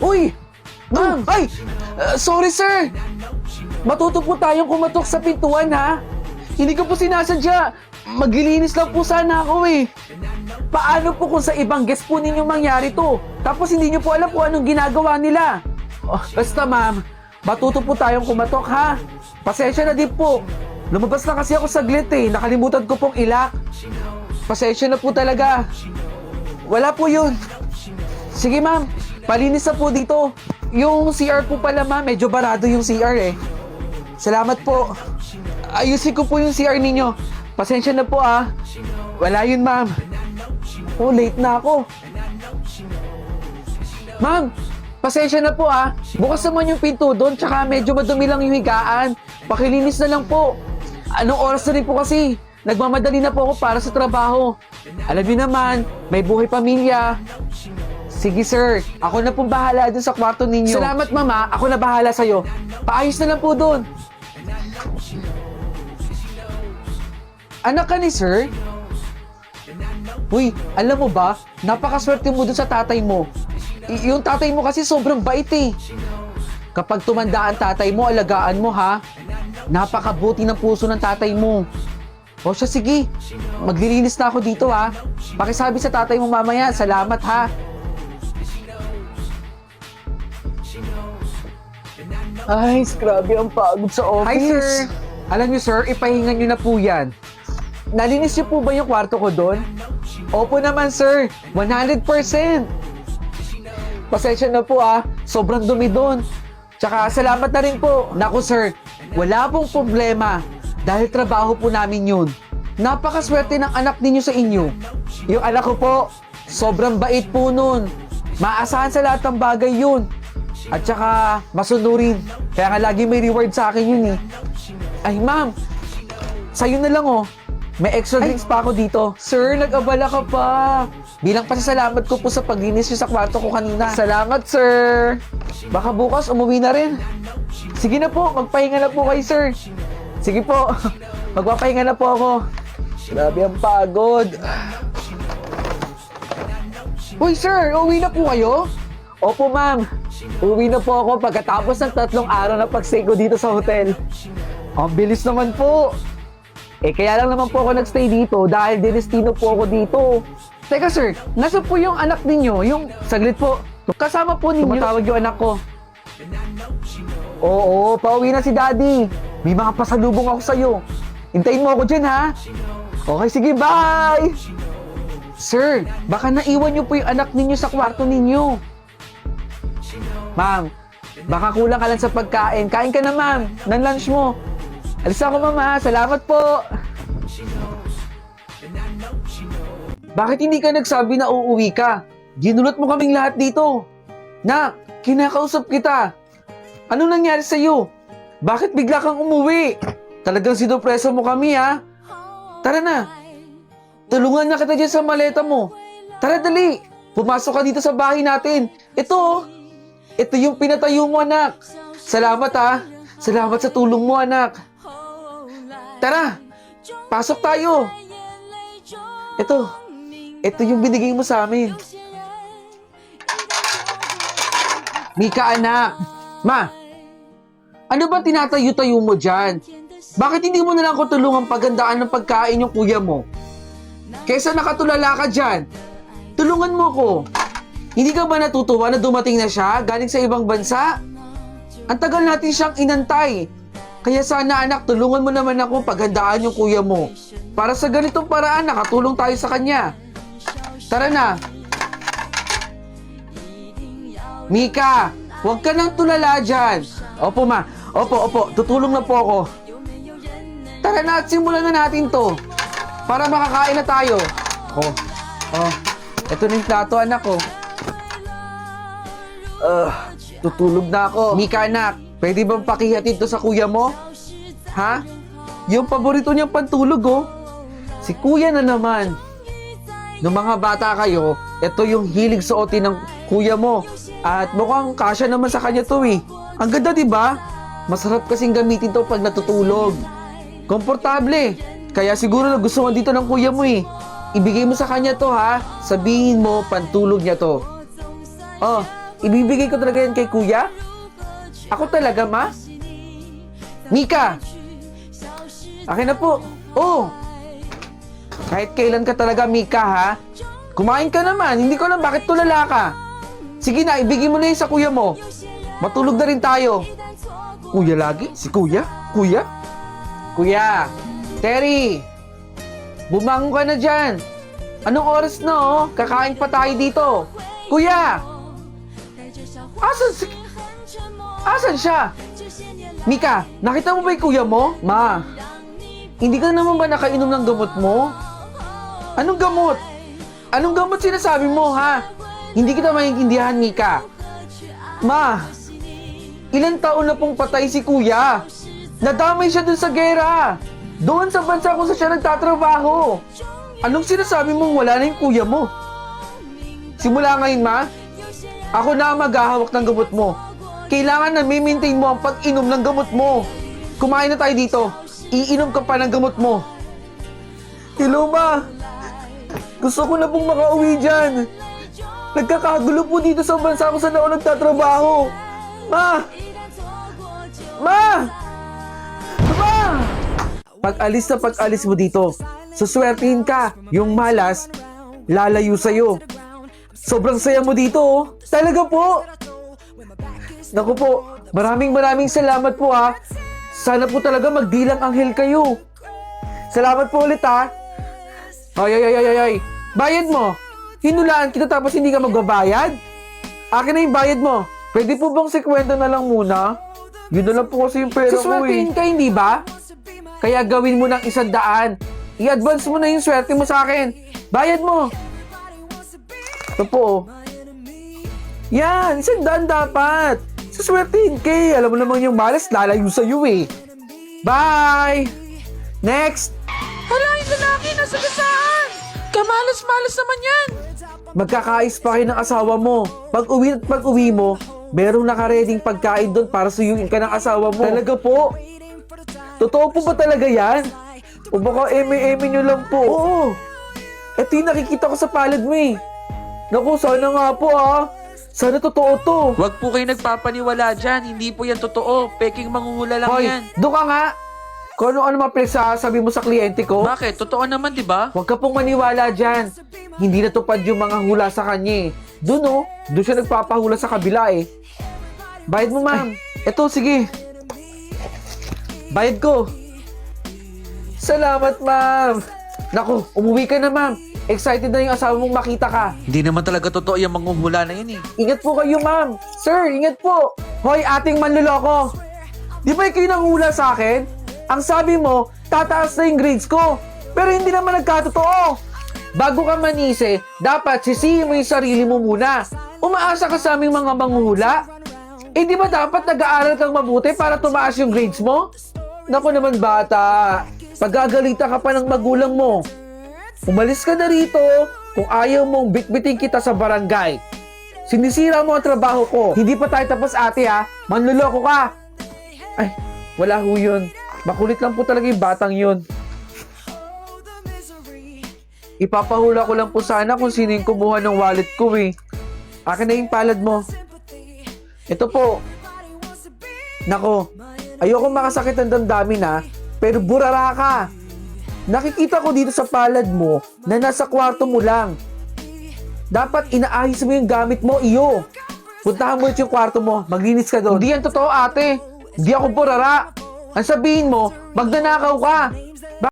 Uy! Ma'am! Ay! Sorry, sir! Matuto po tayong kumatok sa pintuan, ha? Hindi ko po sinasadya. Maglilinis lang po sana ako, eh. Paano po kung sa ibang guest po ninyong mangyari to? Tapos hindi nyo po alam kung anong ginagawa nila. Basta, ma'am, matuto po tayong kumatok, ha? Pasensya na din po. Lumabas na kasi ako saglit, eh. Nakalimutan ko pong ilak. Pasensya na po talaga. Wala po yun. Sige, ma'am. Palinis na po dito. Yung CR po pala, ma'am. Medyo barado yung CR, eh. Salamat po. Ayusin ko po yung CR ninyo. Pasensya na po, ah. Wala yun, ma'am. Oh, late na ako. Ma'am, pasensya na po, ah. Bukas naman yung pinto doon, tsaka medyo madumi lang yung higaan. Pakilinis na lang po. Anong oras na rin po kasi? Nagmamadali na po ako para sa trabaho. Alam niyo naman, may buhay pamilya. Sige, sir. Ako na pong bahala dun sa kwarto ninyo. Salamat, mama. Ako na bahala sa'yo. Paayos na lang po dun. Anak ka ni sir? Uy, alam mo ba? Napakaswerte mo dun sa tatay mo. Yung tatay mo kasi sobrang bait, eh. Kapag tumanda ang tatay mo, alagaan mo, ha? Napakabuti ng puso ng tatay mo. O siya, sige. Maglilinis na ako dito, ha? Pakisabi sa tatay mo mamaya, salamat, ha? Ay, grabe ang pagod sa office. Hi, sir. Alam niyo, sir, ipahinga niyo na po yan. Nalinis niyo po ba yung kwarto ko doon? Opo naman, sir. 100%. Pasensya na po, ah. Sobrang dumi doon. Tsaka, salamat na rin po. Naku, sir, wala pong problema. Dahil trabaho po namin yun. Napakaswerte ng anak ninyo sa inyo. Yung anak ko po, sobrang bait po nun. Maasahan sa lahat ng bagay yun. At saka, masunurin. Kaya nga lagi may reward sa akin yun, eh. Ay, ma'am, sa'yo na lang, oh. May extra drinks pa ako dito. Sir, nag-abala ka pa. Bilang pasasalamat ko po sa paglinis niyo sa kwarto ko kanina. Salamat, sir. Baka bukas umuwi na rin. Sige na po, magpahinga na po kayo, sir. Sige po, magpapahinga na po ako. Grabe ang pagod. Uy, sir, uwi na po kayo? Opo, ma'am. Uwi na po ako pagkatapos ng 3 araw na pag-stay ko dito sa hotel. Ang bilis naman po. Kaya lang naman po ako nag-stay dito dahil dinestino po ako dito. Teka, sir, nasa po yung anak ninyo? Yung, saglit po, kasama po ninyo. Tumatawag yung anak ko. Oo, pauwi na si daddy. May mga pasalubong ako sa'yo. Hintayin mo ako dyan, ha? Okay, sige, bye! Sir, baka naiwan niyo po yung anak ninyo sa kwarto ninyo. Ma'am, baka kulang ka lang sa pagkain. Kain ka na, ma'am, ng lunch mo. Alis ako, mama. Salamat po. Bakit hindi ka nagsabi na uuwi ka? Ginulot mo kaming lahat dito. Nak, kinakausap kita. Ano nangyari sa'yo? Bakit bigla kang umuwi? Talagang sinupresa mo kami, ha? Tara na. Tulungan na kita dyan sa maleta mo. Tara, dali. Pumasok ka dito sa bahay natin. Ito, ito yung pinatayo mo, anak. Salamat, ha? Salamat sa tulong mo, anak. Tara, pasok tayo. Ito yung binigay mo sa amin. Mika, anak. Ma, ano ba tinatayo-tayo mo dyan? Bakit hindi mo na lang ko tulungan pagandaan ng pagkain yung kuya mo? Kesa nakatulala ka dyan, tulungan mo ko. Hindi ka ba natutuwa na dumating na siya galing sa ibang bansa? Ang tagal natin siyang inantay. Kaya sana, anak, tulungan mo naman ako paghandaan yung kuya mo. Para sa ganitong paraan, nakatulong tayo sa kanya. Tara na. Mika, huwag ka nang tulala dyan. Opo, ma. Opo. Tutulong na po ako. Tara na at simulan na natin to. Para makakain na tayo. Ito na yung plato, anak ko. Tutulog na ako. Mika, anak, pwede bang pakihatid to sa kuya mo? Ha? Yung paborito niyang pantulog, oh. Si kuya na naman. Nung mga bata kayo, ito yung hilig suotin ng kuya mo. At mukhang kasya naman sa kanya to, eh. Ang ganda, diba? Masarap kasing gamitin to pag natutulog. Komportable. Kaya siguro nagustuhan dito ng kuya mo, eh. Ibigay mo sa kanya to, ha? Sabihin mo, pantulog niya to. Oh, ibibigay ko talaga yan kay kuya? Ako talaga, ma? Mika! Akin na po. Oh! Kahit kailan ka talaga, Mika, ha? Kumain ka naman. Hindi ko alam bakit tulala ka. Sige na, ibigay mo na yun sa kuya mo. Matulog na rin tayo. Kuya lagi? Si kuya? Kuya? Kuya! Terry! Bumangon ka na dyan. Anong oras na, oh? Kakain pa tayo dito. Kuya! Asan siya? Mika, nakita mo ba yung kuya mo? Ma, hindi ka naman ba nakainom ng gamot mo? Anong gamot? Anong gamot sinasabi mo, ha? Hindi kita maintindihan, Mika. Ma, ilang taon na pong patay si kuya. Nadamay siya dun sa gera. Doon sa bansa kung saan siya nagtatrabaho. Anong sinasabi mong wala na yung kuya mo? Simula ngayon, ma, ako na ang maghahawak ng gamot mo. Kailangan na maintain mo ang pag-inom ng gamot mo. Kumain na tayo dito. Iinom ka pa ng gamot mo. Hello, ma. Gusto ko na pong makauwi dyan. Nagkakagulo po dito sa bansa kung saan ako nagtatrabaho. Ma! Ma! Ma! Pag-alis na pag-alis mo dito, suswertihin ka. Yung malas, lalayo sa'yo. Sobrang saya mo dito, oh. Talaga po. Naku po, maraming salamat po, ha. Sana po talaga magdilang anghel kayo. Salamat po ulit, ha. Ay. Bayad mo. Hinulaan kita tapos hindi ka magbabayad? Akin na yung bayad mo. Pwede po bang 50 na lang muna? Yun na lang po kasi yung pera ko, eh. Suswertihin ka, hindi ba? Kaya gawin mo ng 100. I-advance mo na yung swerte mo sa akin. Bayad mo. Ito po, oh. Yan, 100 dapat. Suswertihin ka, eh. Alam mo naman yung malas, lalayo sa'yo, eh. Bye! Next! Hala, yung lalaki, nasa gasaan! Kamalas-malas naman yan! Magkakais pa kayo ng asawa mo. Pag-uwi mo, merong nakareding pagkain doon para suyuin ka ng asawa mo. Talaga po? Totoo po ba talaga yan? O baka eme-eme nyo lang po? Oo. Ito yung nakikita ko sa palad mo, eh. Naku, sana nga po, ha. Sana totoo to. Huwag po kayo nagpapaniwala dyan. Hindi po yan totoo. Peking mangungula lang Hoy, yan. doon ka nga. Kung ano-ano mga pinagsasabi mo sa kliyente ko. Bakit? Totoo naman, di ba? Huwag ka pong maniwala dyan. Hindi natupad yung mga hula sa kanya, eh. Doon, oh. Doon siya nagpapahula sa kabila, eh. Bayad mo, ma'am. Eto, sige. Bayad ko. Salamat, ma'am. Naku, umuwi ka na, ma'am. Excited na yung asawa mong makita ka. Hindi naman talaga totoo yung manghuhula na yun eh. Ingat po kayo, ma'am. Sir, ingat po. Hoy, ating manluloko. Di ba kayo nanghula sa akin? Ang sabi mo, tataas na yung grades ko. Pero hindi naman nagkatotoo. Bago ka manise, dapat sisihin mo yung sarili mo muna. Umaasa ka sa aming mga manghuhula. Eh di ba dapat nag-aaral kang mabuti para tumaas yung grades mo? Naku naman bata, pagagalitan ka pa ng magulang mo. Umalis ka na rito kung ayaw mong bitbitin kita sa barangay. Sinisira mo ang trabaho ko. Hindi pa tayo tapos, ate, ha? Manluloko ka. Ay, wala ho yun. Makulit lang po talaga yung batang yun. Ipapahula ko lang po sana kung sino yung kumuha ng wallet ko, eh. Akin na yung palad mo. Ito po. Nako, ayoko makasakit ng damdamin, ha? Pero burara ka. Nakikita ko dito sa palad mo na nasa kwarto mo lang. Dapat inaayos mo yung gamit mo, iyo. Puntahan mo yung kwarto mo, maglinis ka doon. Hindi yan totoo, ate. Hindi ako burara. Ang sabihin mo, magnanakaw ka.